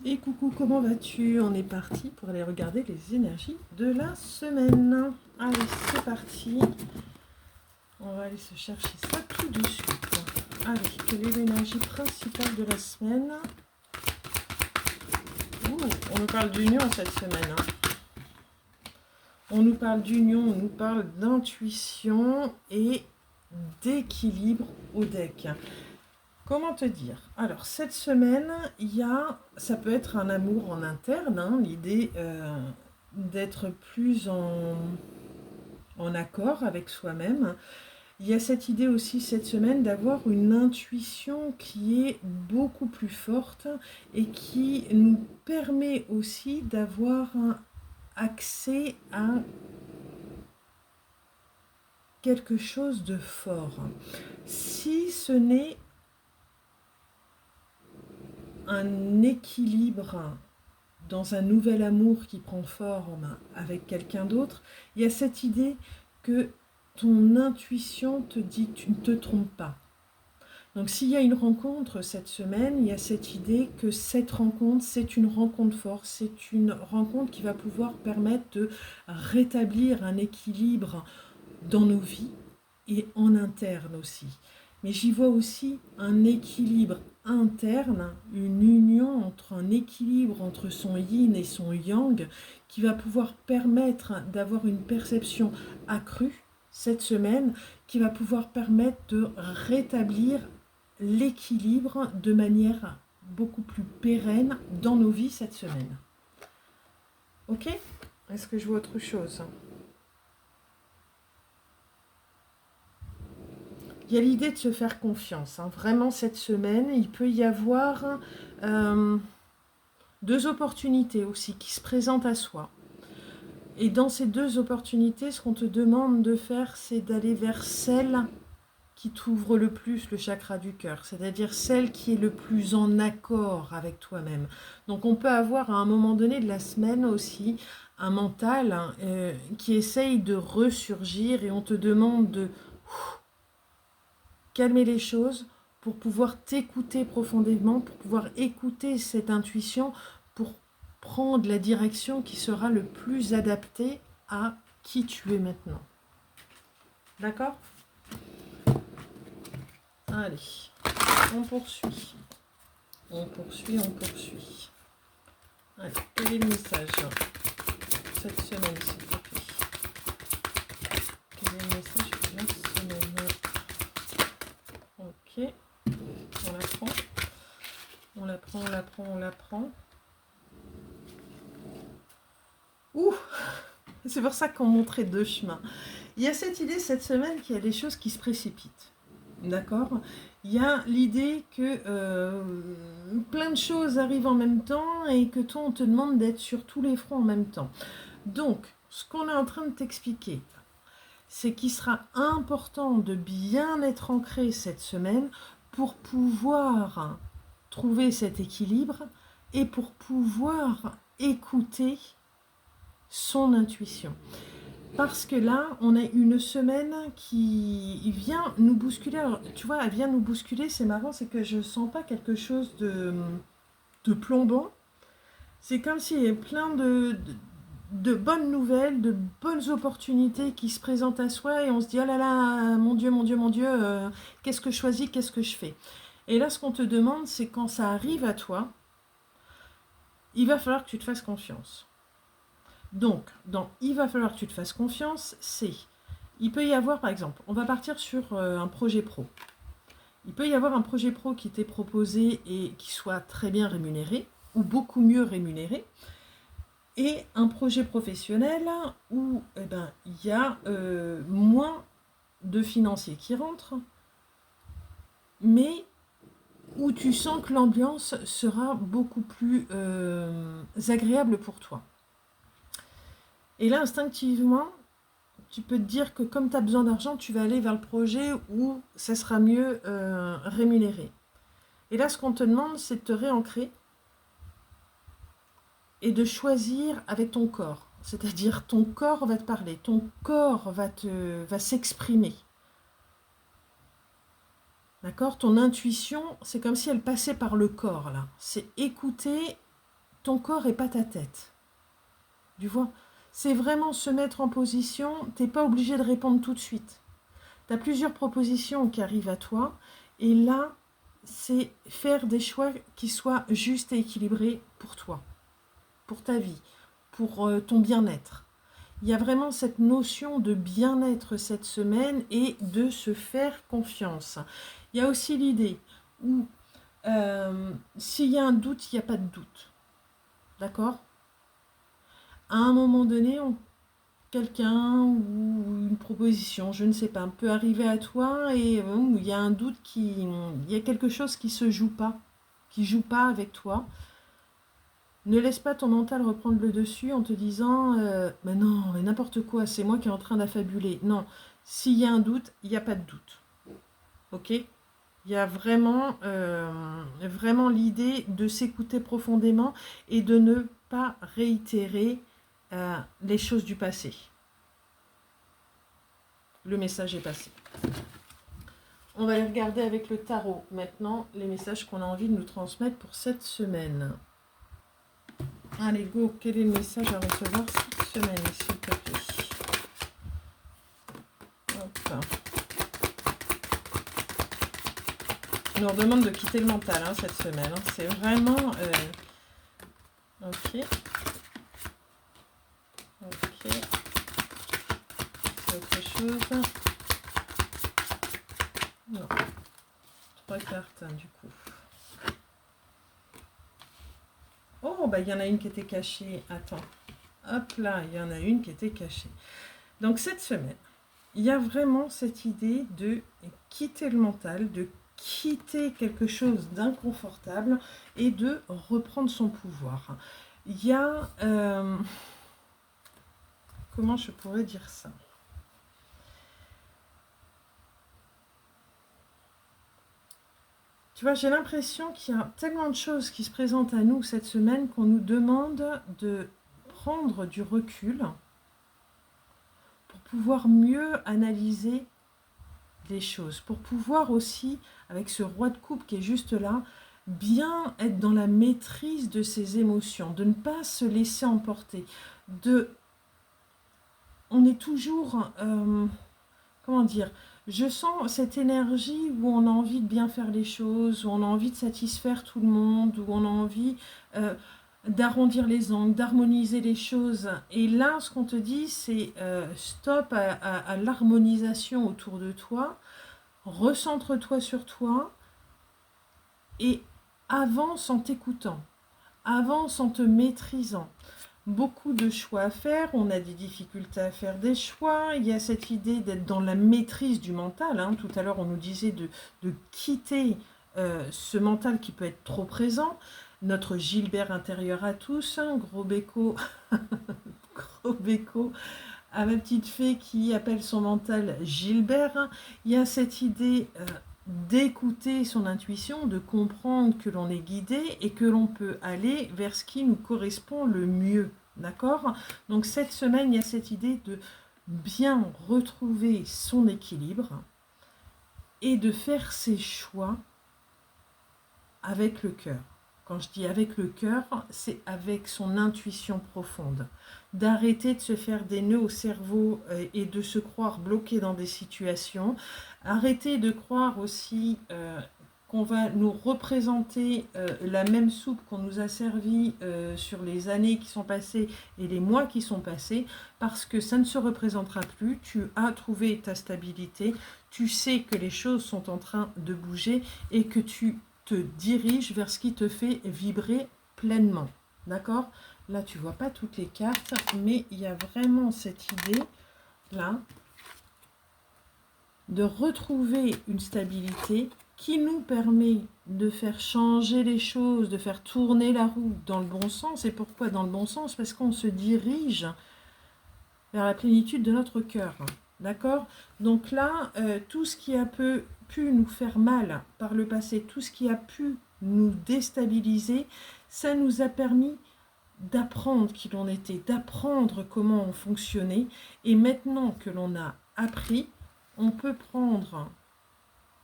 Et coucou, comment vas-tu? On est parti pour aller regarder les énergies de la semaine. Allez, c'est parti. On va aller se chercher ça tout de suite. Allez, quelle est l'énergie principale de la semaine? Ouh, on nous parle d'union cette semaine. On nous parle d'union, on nous parle d'intuition et d'équilibre au deck. Comment te dire? Alors, cette semaine, ça peut être un amour en interne, l'idée d'être plus en accord avec soi-même. Il y a cette idée aussi cette semaine d'avoir une intuition qui est beaucoup plus forte et qui nous permet aussi d'avoir un accès à quelque chose de fort. Si ce n'est un équilibre dans un nouvel amour qui prend forme avec quelqu'un d'autre, il y a cette idée que ton intuition te dit que tu ne te trompes pas. Donc s'il y a une rencontre cette semaine, il y a cette idée que cette rencontre, c'est une rencontre forte, c'est une rencontre qui va pouvoir permettre de rétablir un équilibre dans nos vies et en interne aussi. Mais j'y vois aussi un équilibre interne, une union entre un équilibre entre son yin et son yang qui va pouvoir permettre d'avoir une perception accrue cette semaine, qui va pouvoir permettre de rétablir l'équilibre de manière beaucoup plus pérenne dans nos vies cette semaine. Ok? Est-ce que je vois autre chose? Il y a l'idée de se faire confiance. Vraiment, cette semaine, il peut y avoir deux opportunités aussi qui se présentent à soi. Et dans ces deux opportunités, ce qu'on te demande de faire, c'est d'aller vers celle qui t'ouvre le plus le chakra du cœur, c'est-à-dire celle qui est le plus en accord avec toi-même. Donc on peut avoir à un moment donné de la semaine aussi un mental qui essaye de ressurgir et on te demande de calmer les choses pour pouvoir t'écouter profondément, pour pouvoir écouter cette intuition, pour prendre la direction qui sera le plus adaptée à qui tu es maintenant. D'accord? Allez, on poursuit. On poursuit. Allez, quel est le message cette semaine, s'il te plaît? Quel est le message de la semaine? Ok, on la prend. Ouh, c'est pour ça qu'on montrait deux chemins. Il y a cette idée cette semaine qu'il y a des choses qui se précipitent. D'accord? Il y a l'idée que plein de choses arrivent en même temps et que toi, on te demande d'être sur tous les fronts en même temps. Donc, ce qu'on est en train de t'expliquer, c'est qu'il sera important de bien être ancré cette semaine pour pouvoir trouver cet équilibre et pour pouvoir écouter son intuition. Parce que là, on a une semaine qui vient nous bousculer. Alors, tu vois, elle vient nous bousculer, c'est marrant, c'est que je ne sens pas quelque chose de plombant. C'est comme s'il y avait plein de bonnes nouvelles, de bonnes opportunités qui se présentent à soi et on se dit, oh là là, mon Dieu, qu'est-ce que je choisis, qu'est-ce que je fais? Et là, ce qu'on te demande, c'est quand ça arrive à toi, il va falloir que tu te fasses confiance. Donc, il va falloir que tu te fasses confiance, il peut y avoir, par exemple, on va partir sur un projet pro. Il peut y avoir un projet pro qui t'est proposé et qui soit très bien rémunéré, ou beaucoup mieux rémunéré, et un projet professionnel où il y a moins de financiers qui rentrent, mais où tu sens que l'ambiance sera beaucoup plus agréable pour toi. Et là, instinctivement, tu peux te dire que comme tu as besoin d'argent, tu vas aller vers le projet où ça sera mieux rémunéré. Et là, ce qu'on te demande, c'est de te réancrer et de choisir avec ton corps. C'est-à-dire, ton corps va te parler, ton corps va s'exprimer. D'accord? Ton intuition, c'est comme si elle passait par le corps, là. C'est écouter ton corps et pas ta tête. Tu vois? C'est vraiment se mettre en position, tu n'es pas obligé de répondre tout de suite. Tu as plusieurs propositions qui arrivent à toi, et là, c'est faire des choix qui soient justes et équilibrés pour toi, pour ta vie, pour ton bien-être. Il y a vraiment cette notion de bien-être cette semaine et de se faire confiance. Il y a aussi l'idée où s'il y a un doute, il n'y a pas de doute. D'accord? À un moment donné, quelqu'un ou une proposition, je ne sais pas, peut arriver à toi et il y a un doute, il y a quelque chose qui se joue pas, qui joue pas avec toi. Ne laisse pas ton mental reprendre le dessus en te disant mais non, mais n'importe quoi, c'est moi qui est en train d'affabuler. Non, s'il y a un doute, il n'y a pas de doute. Ok? Il y a vraiment, vraiment l'idée de s'écouter profondément et de ne pas réitérer les choses du passé. Le message est passé. On va aller regarder avec le tarot maintenant les messages qu'on a envie de nous transmettre pour cette semaine. Allez, go, quel est le message à recevoir cette semaine, s'il te plaît? Hop. On nous demande de quitter le mental cette semaine. C'est vraiment... Ok. Ok. C'est autre chose. Non. 3 cartes, du coup. Oh, bah il y en a une qui était cachée. Attends. Hop là, il y en a une qui était cachée. Donc cette semaine, il y a vraiment cette idée de quitter le mental, de quitter quelque chose d'inconfortable et de reprendre son pouvoir. Il y a... comment je pourrais dire ça? Tu vois, j'ai l'impression qu'il y a tellement de choses qui se présentent à nous cette semaine qu'on nous demande de prendre du recul pour pouvoir mieux analyser les choses, pour pouvoir aussi, avec ce roi de coupe qui est juste là, bien être dans la maîtrise de ses émotions, de ne pas se laisser emporter. On est toujours, comment dire, je sens cette énergie où on a envie de bien faire les choses, où on a envie de satisfaire tout le monde, où on a envie d'arrondir les angles, d'harmoniser les choses. Et là, ce qu'on te dit, c'est stop à l'harmonisation autour de toi, recentre-toi sur toi et avance en t'écoutant, avance en te maîtrisant. Beaucoup de choix à faire, on a des difficultés à faire des choix, il y a cette idée d'être dans la maîtrise du mental. Tout à l'heure, on nous disait de quitter ce mental qui peut être trop présent. Notre Gilbert intérieur à tous, gros béco, gros béco à ma petite fée qui appelle son mental Gilbert. Il y a cette idée d'écouter son intuition, de comprendre que l'on est guidé et que l'on peut aller vers ce qui nous correspond le mieux. D'accord? Donc cette semaine, il y a cette idée de bien retrouver son équilibre et de faire ses choix avec le cœur. Quand je dis avec le cœur, c'est avec son intuition profonde. D'arrêter de se faire des nœuds au cerveau et de se croire bloqué dans des situations. Arrêter de croire aussi qu'on va nous représenter la même soupe qu'on nous a servie sur les années qui sont passées et les mois qui sont passés, parce que ça ne se représentera plus. Tu as trouvé ta stabilité, tu sais que les choses sont en train de bouger et que tu te dirige vers ce qui te fait vibrer pleinement. D'accord? Là, tu vois pas toutes les cartes, mais il y a vraiment cette idée, là, de retrouver une stabilité qui nous permet de faire changer les choses, de faire tourner la roue dans le bon sens. Et pourquoi dans le bon sens? Parce qu'on se dirige vers la plénitude de notre cœur. D'accord? Donc là, tout ce qui a pu nous faire mal par le passé, tout ce qui a pu nous déstabiliser, ça nous a permis d'apprendre qui l'on était, d'apprendre comment on fonctionnait. Et maintenant que l'on a appris, on peut prendre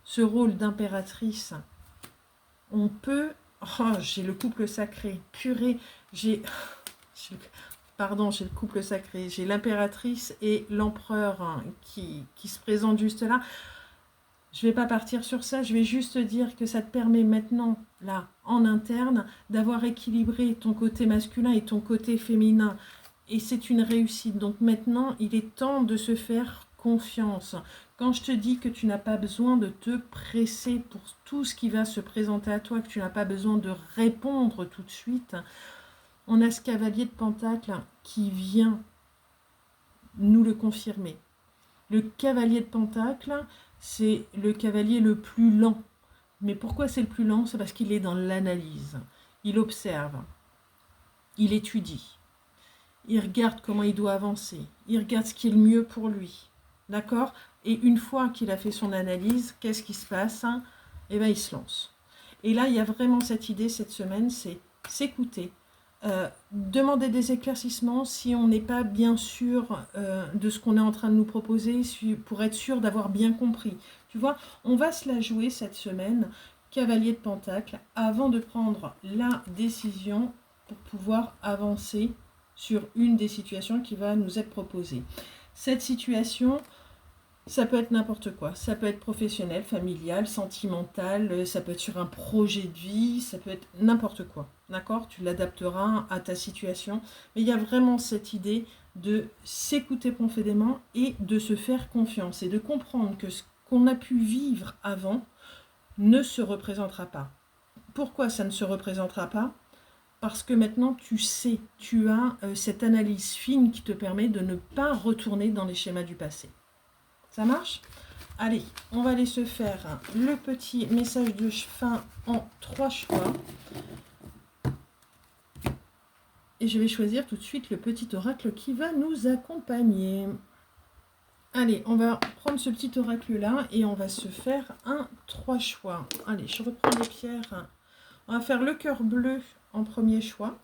ce rôle d'impératrice. On peut Oh, j'ai le couple sacré. Purée, j'ai... j'ai le- Pardon, j'ai le couple sacré. J'ai l'impératrice et l'empereur hein, qui se présentent juste là. Je ne vais pas partir sur ça, je vais juste dire que ça te permet maintenant, là, en interne, d'avoir équilibré ton côté masculin et ton côté féminin. Et c'est une réussite. Donc maintenant, il est temps de se faire confiance. Quand je te dis que tu n'as pas besoin de te presser pour tout ce qui va se présenter à toi, que tu n'as pas besoin de répondre tout de suite, on a ce cavalier de Pentacle qui vient nous le confirmer. Le cavalier de Pentacle, c'est le cavalier le plus lent. Mais pourquoi c'est le plus lent? C'est parce qu'il est dans l'analyse. Il observe, il étudie, il regarde comment il doit avancer, il regarde ce qui est le mieux pour lui. D'accord? Et une fois qu'il a fait son analyse, qu'est-ce qui se passe? Eh bien, il se lance. Et là, il y a vraiment cette idée cette semaine, c'est s'écouter, demander des éclaircissements si on n'est pas bien sûr de ce qu'on est en train de nous proposer, pour être sûr d'avoir bien compris. Tu vois, on va se la jouer cette semaine, cavalier de Pentacle, avant de prendre la décision pour pouvoir avancer sur une des situations qui va nous être proposée. Cette situation, ça peut être n'importe quoi. Ça peut être professionnel, familial, sentimental, ça peut être sur un projet de vie, ça peut être n'importe quoi. D'accord? Tu l'adapteras à ta situation. Mais il y a vraiment cette idée de s'écouter profondément et de se faire confiance et de comprendre que ce qu'on a pu vivre avant ne se représentera pas. Pourquoi ça ne se représentera pas? Parce que maintenant tu sais, tu as cette analyse fine qui te permet de ne pas retourner dans les schémas du passé. Ça marche? Allez, on va aller se faire le petit message de fin en 3 choix. Et je vais choisir tout de suite le petit oracle qui va nous accompagner. Allez, on va prendre ce petit oracle-là et on va se faire un 3 choix. Allez, je reprends les pierres. On va faire le cœur bleu en premier choix,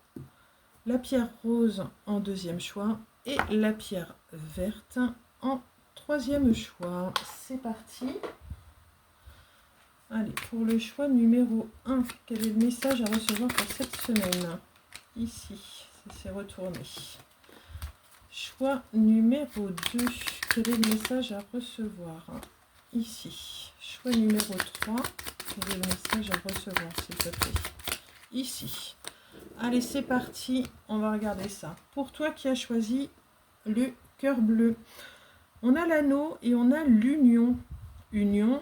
la pierre rose en deuxième choix et la pierre verte en troisième choix. C'est parti. Allez, pour le choix numéro 1, quel est le message à recevoir pour cette semaine? Ici, ça s'est retourné. Choix numéro 2, quel est le message à recevoir? Ici. Choix numéro 3, quel est le message à recevoir, s'il te plaît? Ici. Allez, c'est parti, on va regarder ça. Pour toi qui as choisi le cœur bleu, on a l'anneau et on a l'union. Union,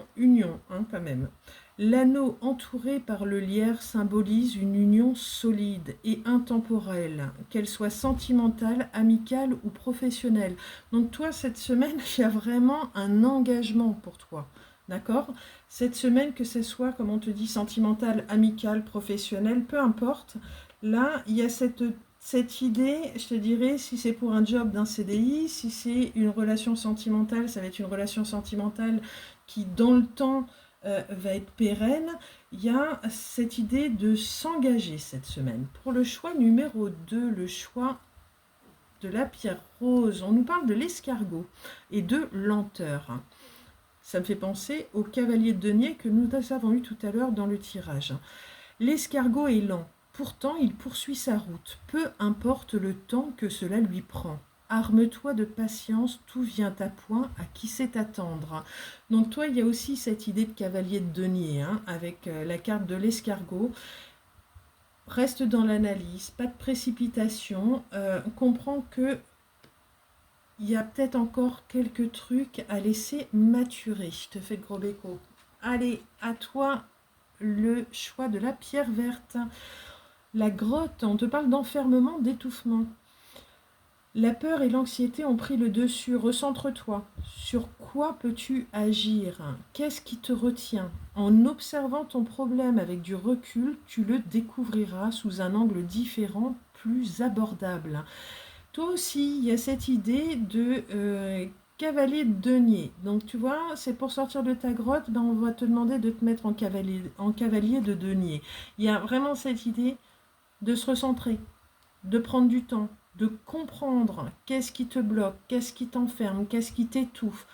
hein, quand même. L'anneau entouré par le lierre symbolise une union solide et intemporelle, qu'elle soit sentimentale, amicale ou professionnelle. Donc toi, cette semaine, il y a vraiment un engagement pour toi. D'accord? Cette semaine, que ce soit, comme on te dit, sentimentale, amicale, professionnelle, peu importe, là, il y a cette idée, je te dirais, si c'est pour un job d'un CDI, si c'est une relation sentimentale, ça va être une relation sentimentale qui, dans le temps, va être pérenne. Il y a cette idée de s'engager cette semaine. Pour le choix numéro 2, le choix de la pierre rose, on nous parle de l'escargot et de lenteur. Ça me fait penser au cavalier de denier que nous avons eu tout à l'heure dans le tirage. L'escargot est lent, pourtant il poursuit sa route, peu importe le temps que cela lui prend. Arme-toi de patience, tout vient à point, à qui sait attendre. Donc toi, il y a aussi cette idée de cavalier de denier, hein, avec la carte de l'escargot. Reste dans l'analyse, pas de précipitation, comprends que il y a peut-être encore quelques trucs à laisser maturer. Je te fais de gros bécos. Allez, à toi le choix de la pierre verte. La grotte, on te parle d'enfermement, d'étouffement. La peur et l'anxiété ont pris le dessus. Recentre-toi. Sur quoi peux-tu agir? Qu'est-ce qui te retient? En observant ton problème avec du recul, tu le découvriras sous un angle différent, plus abordable. Toi aussi, il y a cette idée de cavalier de denier. Donc tu vois, c'est pour sortir de ta grotte, ben, on va te demander de te mettre en cavalier de denier. Il y a vraiment cette idée de se recentrer, de prendre du temps, de comprendre qu'est-ce qui te bloque, qu'est-ce qui t'enferme, qu'est-ce qui t'étouffe,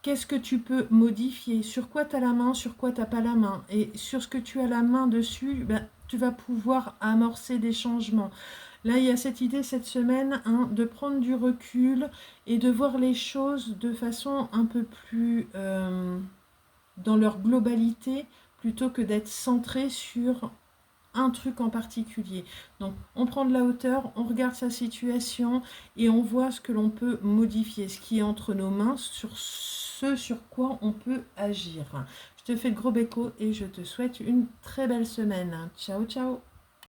qu'est-ce que tu peux modifier, sur quoi tu as la main, sur quoi tu n'as pas la main. Et sur ce que tu as la main dessus, ben, tu vas pouvoir amorcer des changements. Là, il y a cette idée cette semaine de prendre du recul et de voir les choses de façon un peu plus dans leur globalité, plutôt que d'être centré sur un truc en particulier. Donc on prend de la hauteur, on regarde sa situation et on voit ce que l'on peut modifier, ce qui est entre nos mains, sur ce sur quoi on peut agir. Je te fais de gros bécos et je te souhaite une très belle semaine. Ciao ciao.